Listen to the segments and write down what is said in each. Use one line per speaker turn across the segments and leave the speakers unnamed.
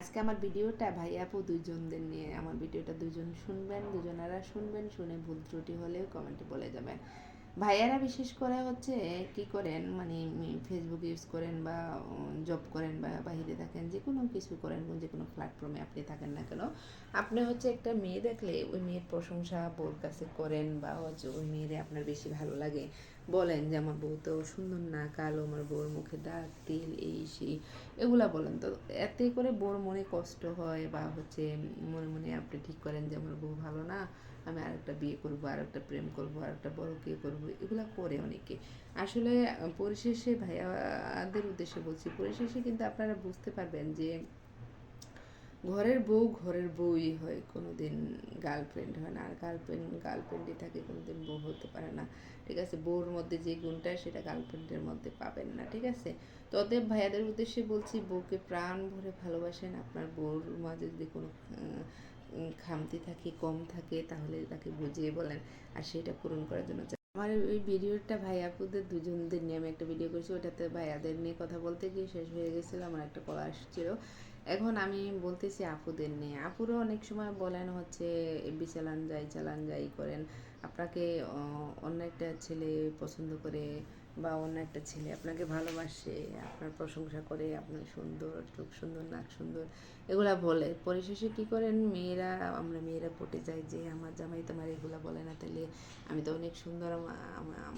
আজকে আমার ভিডিওটা ভাই আপু দুইজনদের নিয়ে আমার ভিডিওটা দুজন শুনবেন, দুজনেরা শুনবেন, শুনে ভুল ত্রুটি হলেও কমেন্টে বলে যাবেন। ভাইয়ারা বিশেষ করে হচ্ছে কি করেন, মানে ফেসবুক ইউজ করেন বা জব করেন বা বাহিরে থাকেন, যে কোনো কিছু করেন, যে কোনো প্ল্যাটফর্মে আপনি থাকেন না কেন, আপনি হচ্ছে একটা মেয়ে দেখলে ওই মেয়ের প্রশংসা বোর কাছে করেন বা হচ্ছে ওই মেয়েরে আপনার বেশি ভালো লাগে, বলেন যে আমার বউ তো সুন্দর না, কালো, আমার বউর মুখে দাগ তিল এই সেই এগুলা বলেন। তো এতে করে বউর মনে কষ্ট হয় বা হচ্ছে মনে মনে আপনি ঠিক করেন যে আমার বউ ভালো না, আমি আরেকটা বিয়ে করবো, আরেকটা প্রেম করবো, আরেকটা বড় কে করবো, এগুলো করে অনেকে। আসলে পরিশেষে ভাইয়াদের উদ্দেশ্যে বলছি, পরিশেষে কিন্তু আপনারা বুঝতে পারবেন যে ঘরের বউই হয়, কোনো দিন গার্লফ্রেন্ড হয় না। আর গার্লফ্রেন্ডই থাকে, কোনো দিন বউ হতে পারে না। ঠিক আছে, বউর মধ্যে যে গুণটা সেটা গার্লফ্রেন্ডের মধ্যে পাবেন না। ঠিক আছে, তো অতএব ভাইয়াদের উদ্দেশ্যে বলছি, বউকে প্রাণ ভরে ভালোবাসেন। আপনার বউর মাঝে যদি কোনো খামতি থাকে, কম থাকে, তাহলে তাকে বুঝিয়ে বলেন আর সেটা পূরণ করার জন্য। আমার ওই ভিডিওটা ভাই আপুদের দুজনদের নিয়ে আমি একটা ভিডিও করেছি, ওটাতে ভাইয়াদের নিয়ে কথা বলতে গিয়ে শেষ হয়ে গেছিলো, আমার একটা কল আসছিল। এখন আমি বলতেছি আপুদের নিয়ে। আপুরও অনেক সময় বলেন হচ্ছে এফবি চালান যাই করেন, আপনাকে অন্য একটা ছেলে পছন্দ করে বা অন্য একটা ছেলে আপনাকে ভালোবাসে, আপনার প্রশংসা করে, আপনার সুন্দর চোখ সুন্দর, নাক সুন্দর, এগুলা বলে। পরিশেষে কী করেন মেয়েরা, আমরা মেয়েরা পটে যাই যে আমার জামাই তোমার এগুলা বলে না, তাহলে আমি তো অনেক সুন্দর,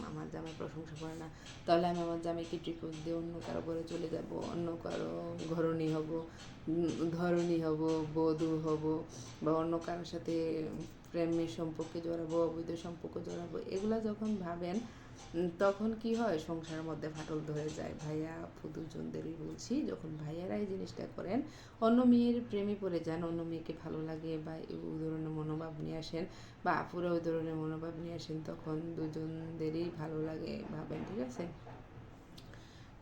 আমার জামাই প্রশংসা করে না, তাহলে আমি আমার জামাইকে ট্রিপোজ দিয়ে অন্য কারো ঘরে চলে যাব, অন্য কারো ধরনী হব, বধূ হব, বা অন্য কারোর সাথে প্রেমের সম্পর্কে জড়াবো, অবৈধ সম্পর্ক জড়াবো, এগুলা যখন ভাবেন তখন কি হয়, সংসারের মধ্যে ফাটল ধরে যায়। ভাইয়া আপু দুজনদেরই বলছি, যখন ভাইয়ারা এই জিনিসটা করেন, অন্য মেয়ের প্রেমে পড়ে যান, অন্য মেয়েকে ভালো লাগে বা ওই ধরনের মনোভাব নিয়ে আসেন, বা আপুরা ওই ধরনের মনোভাব নিয়ে আসেন, তখন দুজনদেরই ভালো লাগে ভাবেন। ঠিক আছে,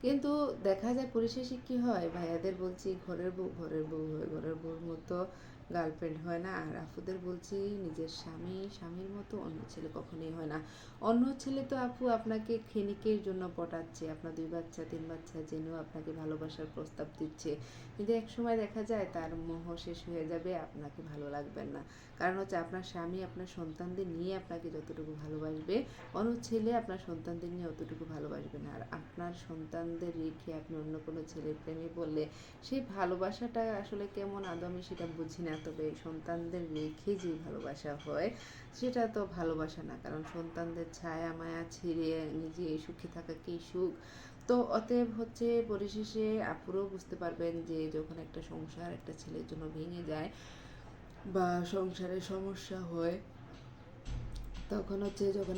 কিন্তু দেখা যায় পরিশেষে কী হয়, ভাইয়াদের বলছি ঘরের বউ হয়, ঘরের বউর মতো গার্লফ্রেন্ড হয় না। আর আপুদের বলছি নিজের স্বামীর মতো অন্য ছেলে কখনোই হয় না। অন্য ছেলে তো আপু আপনাকে ক্ষণিকের জন্য পটাচ্ছে, আপনার 2 বাচ্চা 3 বাচ্চা জেনেও আপনাকে ভালোবাসার প্রস্তাব দিচ্ছে, কিন্তু এক সময় দেখা যায় তার মোহ শেষ হয়ে যাবে, আপনাকে ভালো লাগবেন না। কারণ হচ্ছে আপনার স্বামী আপনার সন্তানদের নিয়ে আপনাকে যতটুকু ভালোবাসবে, অন্য ছেলে আপনার সন্তানদের নিয়ে অতটুকু ভালোবাসবে না। আর আপনার সন্তানদের রেখে আপনি অন্য কোনো ছেলের প্রেমে পড়লে সেই ভালোবাসাটা আসলে কেমন আদৌ আমি সেটা বুঝি না, তবে সন্তানদের রেখে যে ভালোবাসা হয় সেটা তো ভালোবাসা না, কারণ সন্তানদের ছায়া মায়া ছেড়ে নিজে সুখে থাকা কি সুখ। তো অতএব হচ্ছে পরিশেষে আপুরও বুঝতে পারবেন যে যখন একটা সংসার একটা ছেলের জন্য ভেঙে যায় বা সংসারে সমস্যা হয়, তখন হচ্ছে যখন